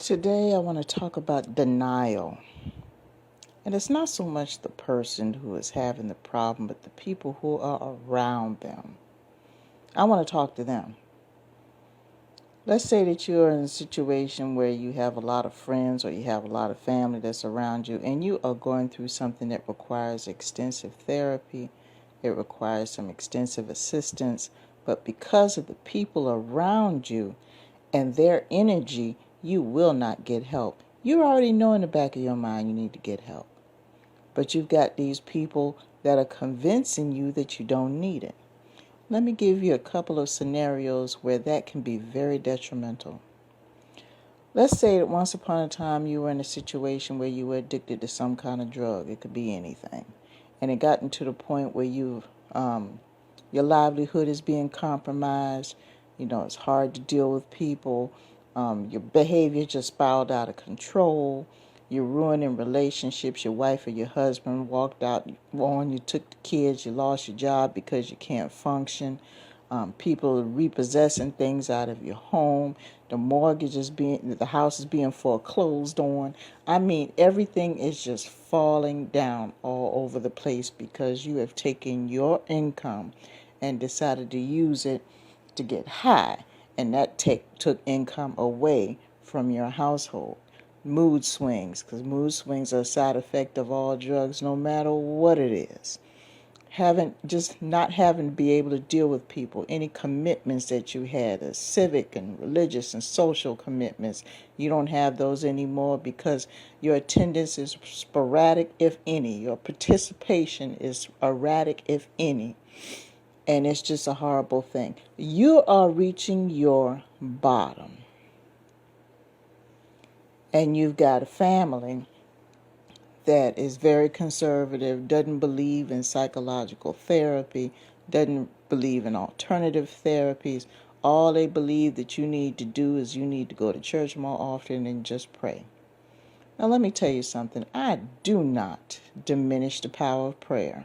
Today I want to talk about denial. And it's not so much the person who is having the problem, but the people who are around them. I want to talk to them. Let's say that you're in a situation where you have a lot of friends or you have a lot of family that's around you, and you are going through something that requires extensive therapy. It requires some extensive assistance. But because of the people around you and their energy, you will not get help. You already know in the back of your mind you need to get help. But you've got these people that are convincing you that you don't need it. Let me give you a couple of scenarios where that can be very detrimental. Let's say that once upon a time you were in a situation where you were addicted to some kind of drug. It could be anything. And it gotten to the point where your livelihood is being compromised. It's hard to deal with people. Your behavior just spiraled out of control. You're ruining relationships. Your wife or your husband walked out on you, took the kids. You lost your job because you can't function. People are repossessing things out of your home. The house is being foreclosed on. I mean, everything is just falling down all over the place because you have taken your income and decided to use it to get high, and that took income away from your household. Mood swings, because mood swings are a side effect of all drugs, no matter what it is. Not having to be able to deal with people, any commitments that you had, civic and religious and social commitments, you don't have those anymore because your attendance is sporadic, if any. Your participation is erratic, if any. And it's just a horrible thing. You are reaching your bottom. And you've got a family that is very conservative, doesn't believe in psychological therapy, doesn't believe in alternative therapies. All they believe that you need to do is you need to go to church more often and just pray. Now let me tell you something. I do not diminish the power of prayer.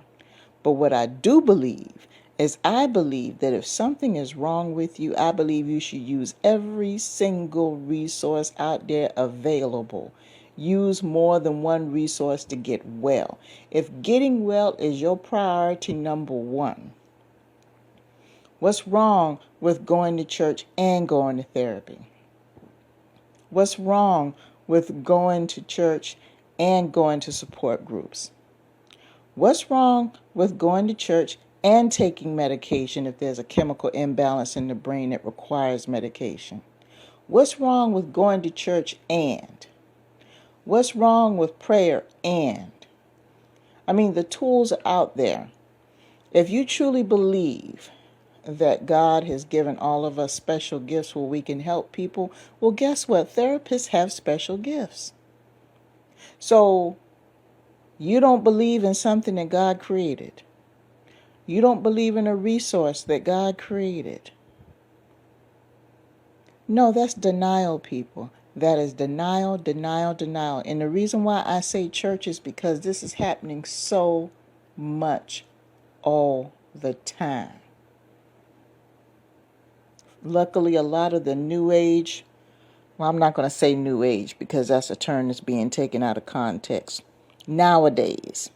But what I do believe is I believe that if something is wrong with you, I believe you should use every single resource out there available. Use more than one resource to get well. If getting well is your priority number one, what's wrong with going to church and going to therapy? What's wrong with going to church and going to support groups? What's wrong with going to church and taking medication if there's a chemical imbalance in the brain that requires medication? What's wrong with going to church and? What's wrong with prayer and? I mean, the tools are out there. If you truly believe that God has given all of us special gifts where we can help people, well, guess what? Therapists have special gifts. So, you don't believe in something that God created. You don't believe in a resource that God created. No, that's denial, people. That is denial, denial, denial. And the reason why I say church is because this is happening so much all the time. Luckily, a lot of the new age, well, I'm not going to say new age because that's a term that's being taken out of context. Nowadays,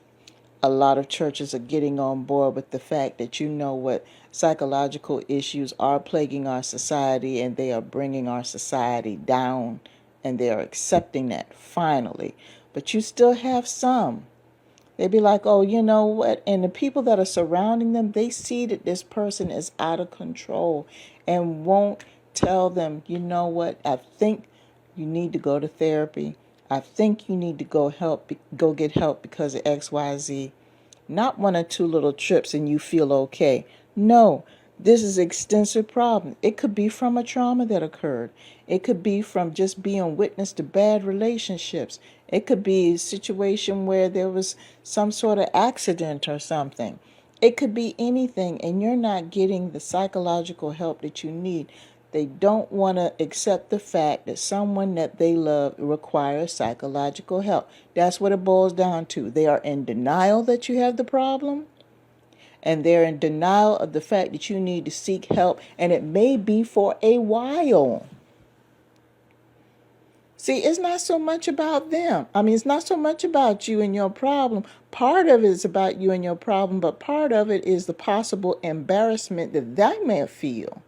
a lot of churches are getting on board with the fact that what psychological issues are plaguing our society, and they are bringing our society down, and they are accepting that finally. But you still have some. They'd be like, oh, you know what? And the people that are surrounding them, they see that this person is out of control and won't tell them, you know what? I think you need to go to therapy. I think you need to go get help because of XYZ. Not one or two little trips and you feel okay. No, this is an extensive problem. It could be from a trauma that occurred. It could be from just being witness to bad relationships. It could be a situation where there was some sort of accident or something. It could be anything, and you're not getting the psychological help that you need. They don't want to accept the fact that someone that they love requires psychological help. That's what it boils down to. They are in denial that you have the problem, and they're in denial of the fact that you need to seek help, and it may be for a while. See, it's not so much about them. I mean, it's not so much about you and your problem. Part of it is about you and your problem, but part of it is the possible embarrassment that they may feel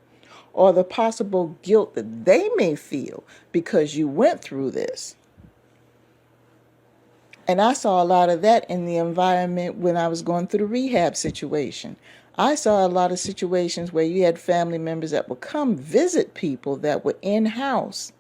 or the possible guilt that they may feel because you went through this. And I saw a lot of that in the environment when I was going through the rehab situation. I saw a lot of situations where you had family members that would come visit people that were in-house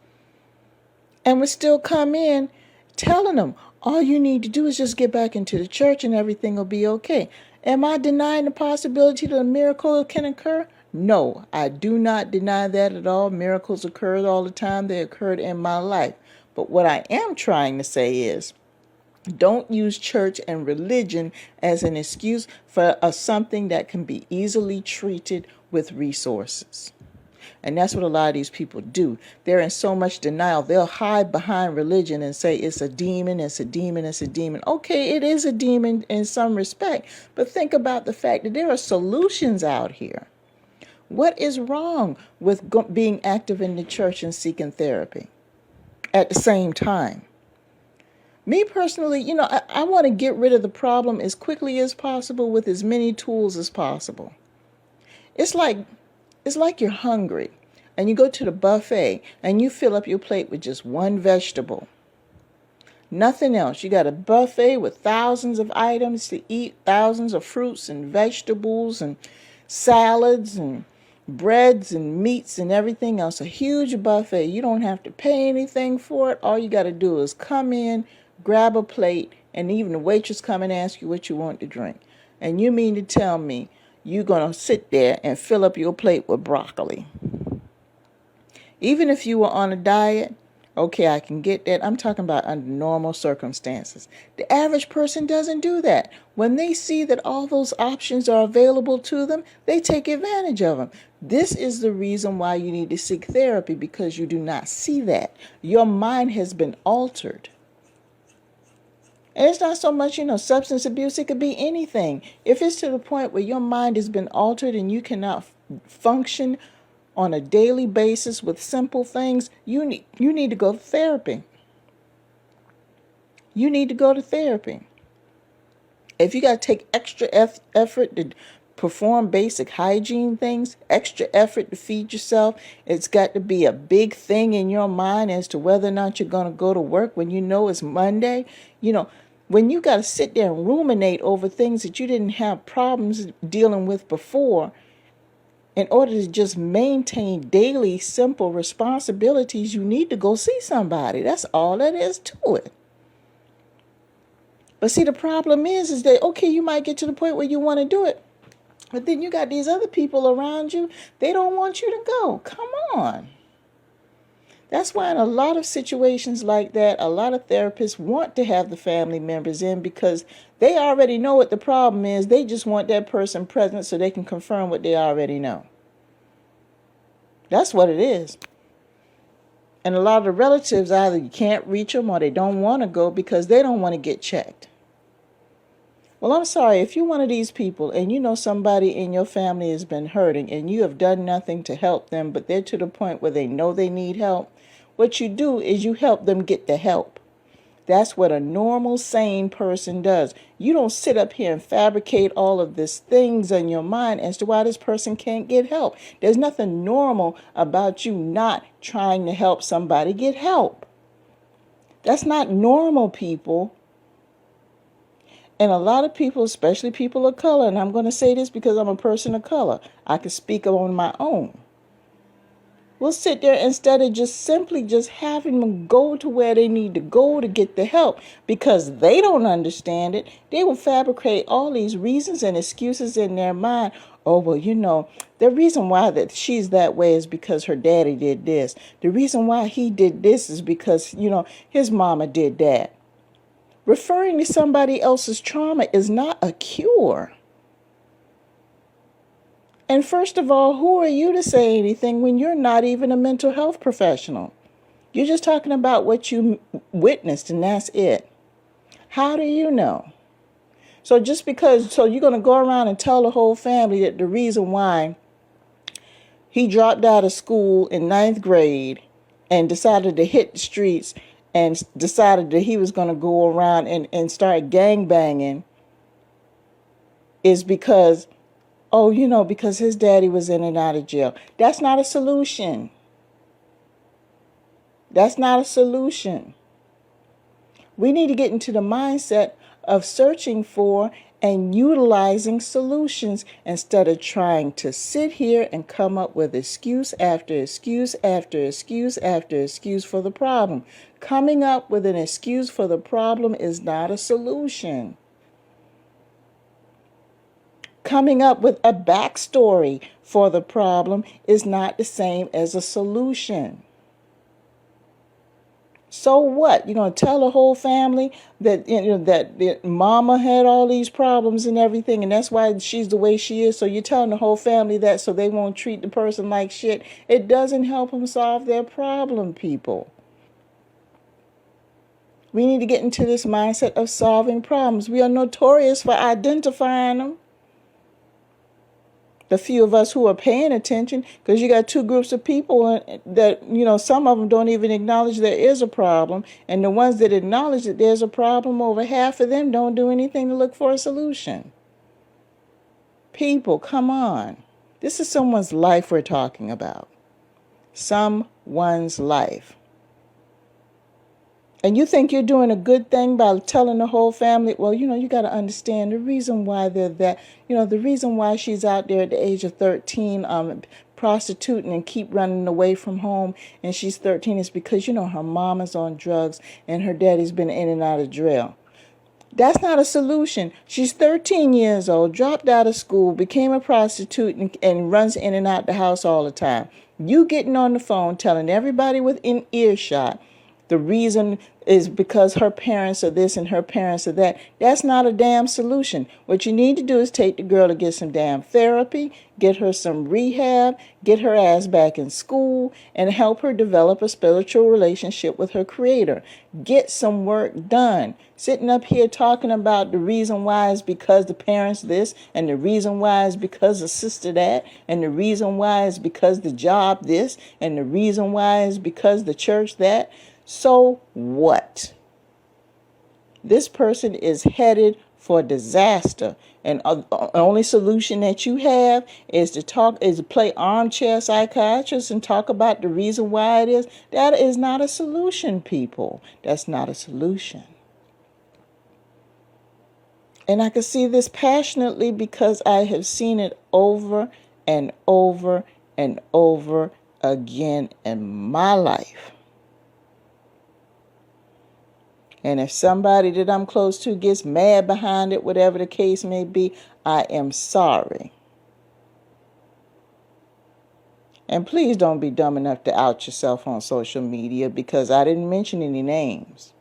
and would still come in telling them, all you need to do is just get back into the church and everything will be okay. Am I denying the possibility that a miracle can occur? No, I do not deny that at all. Miracles occur all the time. They occurred in my life. But what I am trying to say is, don't use church and religion as an excuse for something that can be easily treated with resources. And that's what a lot of these people do. They're in so much denial. They'll hide behind religion and say it's a demon, it's a demon, it's a demon. Okay, it is a demon in some respect. But think about the fact that there are solutions out here. What is wrong with being active in the church and seeking therapy at the same time? Me personally, I want to get rid of the problem as quickly as possible with as many tools as possible. It's like you're hungry and you go to the buffet and you fill up your plate with just one vegetable. Nothing else. You got a buffet with thousands of items to eat, thousands of fruits and vegetables and salads and breads and meats and everything else. A huge buffet. You don't have to pay anything for it. All you got to do is come in, grab a plate, and even the waitress come and ask you what you want to drink. And you mean to tell me you're going to sit there and fill up your plate with broccoli? Even if you were on a diet, okay, I can get that. I'm talking about under normal circumstances. The average person doesn't do that. When they see that all those options are available to them, they take advantage of them. This is the reason why you need to seek therapy, because you do not see that. Your mind has been altered. And it's not so much, substance abuse. It could be anything. If it's to the point where your mind has been altered and you cannot function on a daily basis with simple things, you need to go to therapy. You need to go to therapy. If you got to take extra effort to perform basic hygiene things, extra effort to feed yourself, it's got to be a big thing in your mind as to whether or not you're going to go to work when you know it's Monday. When you got to sit there and ruminate over things that you didn't have problems dealing with before, in order to just maintain daily simple responsibilities, you need to go see somebody. That's all that is to it. But see, the problem is that, okay, you might get to the point where you want to do it, but then you got these other people around you. They don't want you to go. Come on. That's why in a lot of situations like that, a lot of therapists want to have the family members in, because they already know what the problem is. They just want that person present so they can confirm what they already know. That's what it is. And a lot of the relatives, either you can't reach them or they don't want to go because they don't want to get checked. Well, I'm sorry, if you're one of these people and you know somebody in your family has been hurting and you have done nothing to help them, but they're to the point where they know they need help, what you do is you help them get the help. That's what a normal, sane person does. You don't sit up here and fabricate all of these things in your mind as to why this person can't get help. There's nothing normal about you not trying to help somebody get help. That's not normal, people. And a lot of people, especially people of color, and I'm going to say this because I'm a person of color, I can speak on my own, will sit there instead of just simply just having them go to where they need to go to get the help because they don't understand it. They will fabricate all these reasons and excuses in their mind. Oh, well, the reason why that she's that way is because her daddy did this. The reason why he did this is because, his mama did that. Referring to somebody else's trauma is not a cure. And first of all, who are you to say anything when you're not even a mental health professional? You're just talking about what you witnessed, and that's it. How do you know? So you're going to go around and tell the whole family that the reason why he dropped out of school in 9th grade and decided to hit the streets and decided that he was going to go around and start gang banging is because, oh, because his daddy was in and out of jail. That's not a solution. That's not a solution. We need to get into the mindset of searching for and utilizing solutions instead of trying to sit here and come up with excuse after excuse after excuse after excuse for the problem. Coming up with an excuse for the problem is not a solution. Coming up with a backstory for the problem is not the same as a solution. So what? You're going to tell the whole family that that mama had all these problems and everything, and that's why she's the way she is. So you're telling the whole family that so they won't treat the person like shit. It doesn't help them solve their problem, people. We need to get into this mindset of solving problems. We are notorious for identifying them. The few of us who are paying attention, because you got two groups of people that, some of them don't even acknowledge there is a problem. And the ones that acknowledge that there's a problem, over half of them don't do anything to look for a solution. People, come on. This is someone's life we're talking about. Someone's life. And you think you're doing a good thing by telling the whole family, well, you got to understand the reason why they're that, the reason why she's out there at the age of 13 prostituting and keep running away from home, and she's 13 is because, her mom is on drugs and her daddy's been in and out of jail. That's not a solution. She's 13 years old, dropped out of school, became a prostitute, and runs in and out the house all the time. You getting on the phone telling everybody within earshot the reason is because her parents are this and her parents are that. That's not a damn solution. What you need to do is take the girl to get some damn therapy, get her some rehab, get her ass back in school, and help her develop a spiritual relationship with her creator. Get some work done. Sitting up here talking about the reason why is because the parents this, and the reason why is because the sister that, and the reason why is because the job this, and the reason why is because the church that. So what? This person is headed for disaster, and the only solution that you have is to play armchair psychiatrist and talk about the reason why it is. That is not a solution, people. That's not a solution. And I can see this passionately because I have seen it over and over and over again in my life. And if somebody that I'm close to gets mad behind it, whatever the case may be, I am sorry. And please don't be dumb enough to out yourself on social media because I didn't mention any names.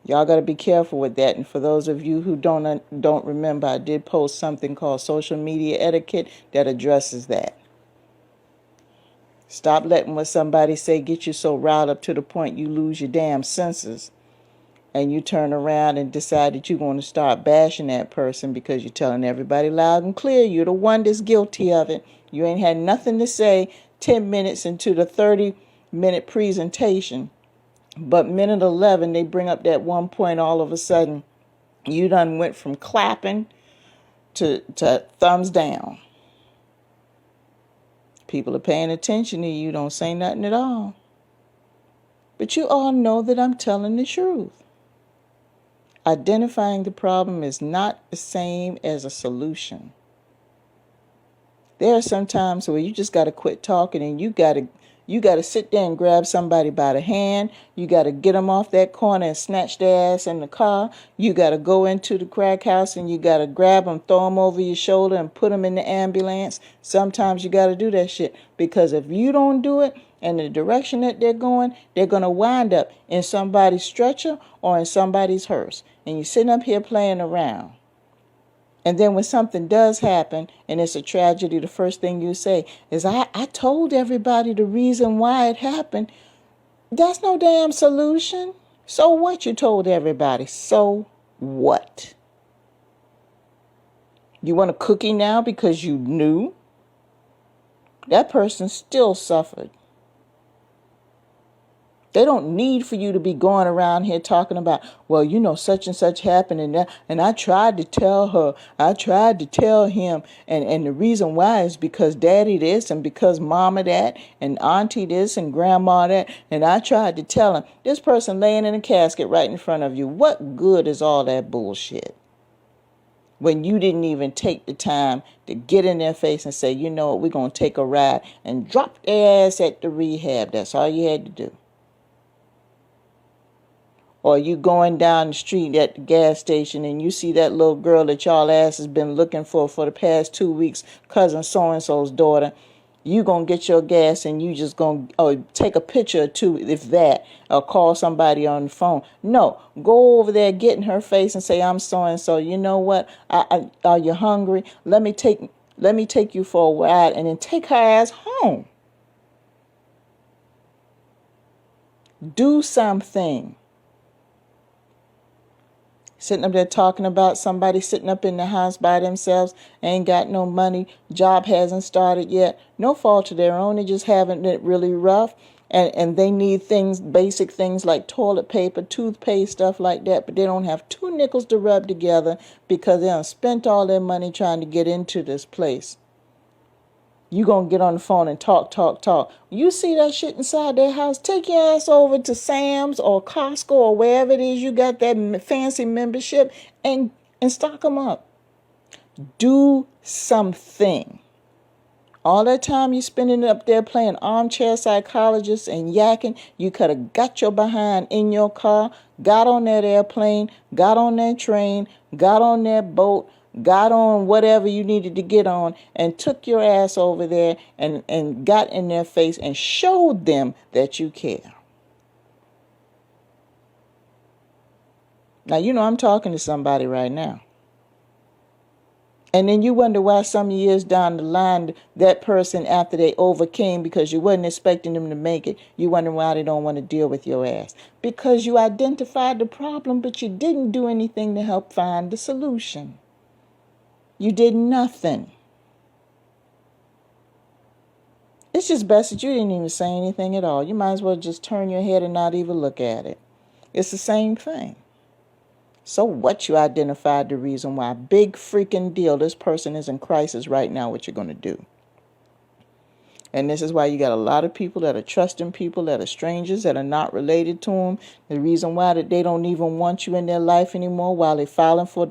Y'all got to be careful with that. And for those of you who don't remember, I did post something called Social Media Etiquette that addresses that. Stop letting what somebody say get you so riled up to the point you lose your damn senses. And you turn around and decide that you're going to start bashing that person because you're telling everybody loud and clear you're the one that's guilty of it. You ain't had nothing to say 10 minutes into the 30-minute presentation. But minute 11, they bring up that one point all of a sudden. You done went from clapping to thumbs down. People are paying attention to you. Don't say nothing at all. But you all know that I'm telling the truth. Identifying the problem is not the same as a solution. There are some times where you just got to quit talking and you got to sit there and grab somebody by the hand. You got to get them off that corner and snatch their ass in the car. You got to go into the crack house and you got to grab them, throw them over your shoulder and put them in the ambulance. Sometimes you got to do that shit because if you don't do it and the direction that they're going to wind up in somebody's stretcher or in somebody's hearse. And you're sitting up here playing around. And then when something does happen and it's a tragedy, the first thing you say is, I told everybody the reason why it happened. That's no damn solution. So what you told everybody? So what? You want a cookie now because you knew? That person still suffered. They don't need for you to be going around here talking about, well, you know, such and such happened, and I tried to tell her, I tried to tell him, and the reason why is because daddy this, and because mama that, and auntie this, and grandma that, and I tried to tell him. This person laying in a casket right in front of you. What good is all that bullshit? When you didn't even take the time to get in their face and say, you know what, we're going to take a ride and drop their ass at the rehab. That's all you had to do. Or you going down the street at the gas station and you see that little girl that y'all ass has been looking for the past 2 weeks, cousin so-and-so's daughter. You going to get your gas and you just going to take a picture or two, if that, or call somebody on the phone. No, go over there, get in her face and say, I'm so-and-so. You know what? Are you hungry? Let me take you for a ride, and then take her ass home. Do something. Sitting up there talking about somebody sitting up in the house by themselves, ain't got no money, job hasn't started yet. No fault of their own, they just having it really rough. And they need things, basic things like toilet paper, toothpaste, stuff like that. But they don't have 2 nickels to rub together because they done spent all their money trying to get into this place. You gonna get on the phone and talk. You see that shit inside their house, take your ass over to Sam's or Costco or wherever it is you got that fancy membership and stock them up. Do something. All that time you spending up there playing armchair psychologist and yakking, you could have got your behind in your car, got on that airplane, got on that train, got on that boat, got on whatever you needed to get on, and took your ass over there and got in their face and showed them that you care. Now, you know I'm talking to somebody right now. And then you wonder why some years down the line, that person, after they overcame, because you wasn't expecting them to make it, you wonder why they don't want to deal with your ass. Because you identified the problem, but you didn't do anything to help find the solution. You did nothing. It's just best that you didn't even say anything at all. You might as well just turn your head and not even look at it. It's the same thing. So what, you identified the reason why. Big freaking deal. This person is in crisis right now. What you're going to do. And this is why you got a lot of people that are trusting people that are strangers, that are not related to them. The reason why that they don't even want you in their life anymore while they're filing for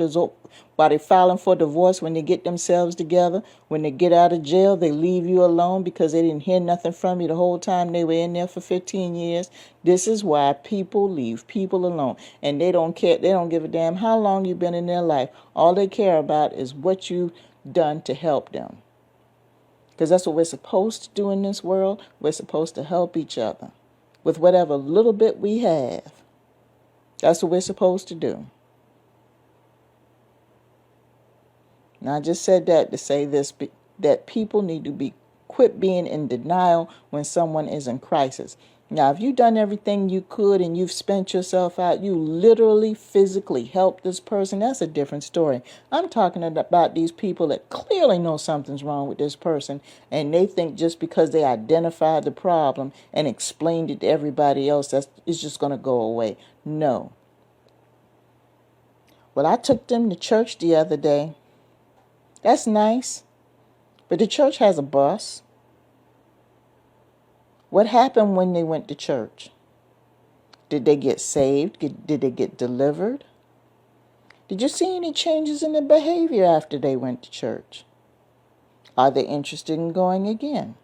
divorce, when they get themselves together, when they get out of jail, they leave you alone because they didn't hear nothing from you the whole time they were in there for 15 years. This is why people leave people alone. And they don't care. They don't give a damn how long you've been in their life. All they care about is what you've done to help them. Because that's what we're supposed to do in this world. We're supposed to help each other with whatever little bit we have. That's what we're supposed to do. Now, I just said that to say this, that people need to quit being in denial when someone is in crisis. Now, if you've done everything you could and you've spent yourself out, you literally, physically helped this person, that's a different story. I'm talking about these people that clearly know something's wrong with this person, and they think just because they identified the problem and explained it to everybody else, that it's just going to go away. No. Well, I took them to church the other day. That's nice, but the church has a bus. What happened when they went to church? Did they get saved? Did they get delivered? Did you see any changes in their behavior after they went to church? Are they interested in going again?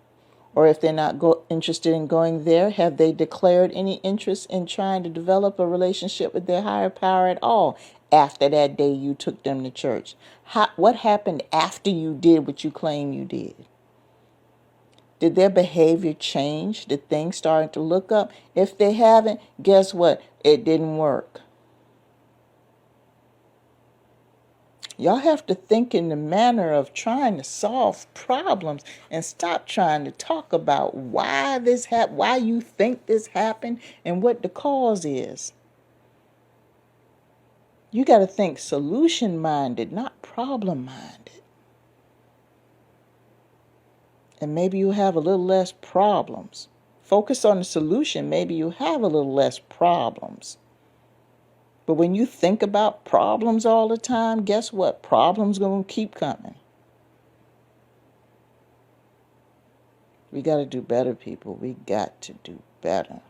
Or if they're not interested in going there, have they declared any interest in trying to develop a relationship with their higher power at all after that day you took them to church? What happened after you did what you claim you did? Did their behavior change? Did things start to look up? If they haven't, guess what? It didn't work. Y'all have to think in the manner of trying to solve problems and stop trying to talk about why this happened, why you think this happened, and what the cause is. You got to think solution-minded, not problem-minded. And maybe you'll have a little less problems Focus on the solution. Maybe you have a little less problems. But when you think about problems all the time, guess what? Problems going to keep coming. We got to do better, people. We got to do better.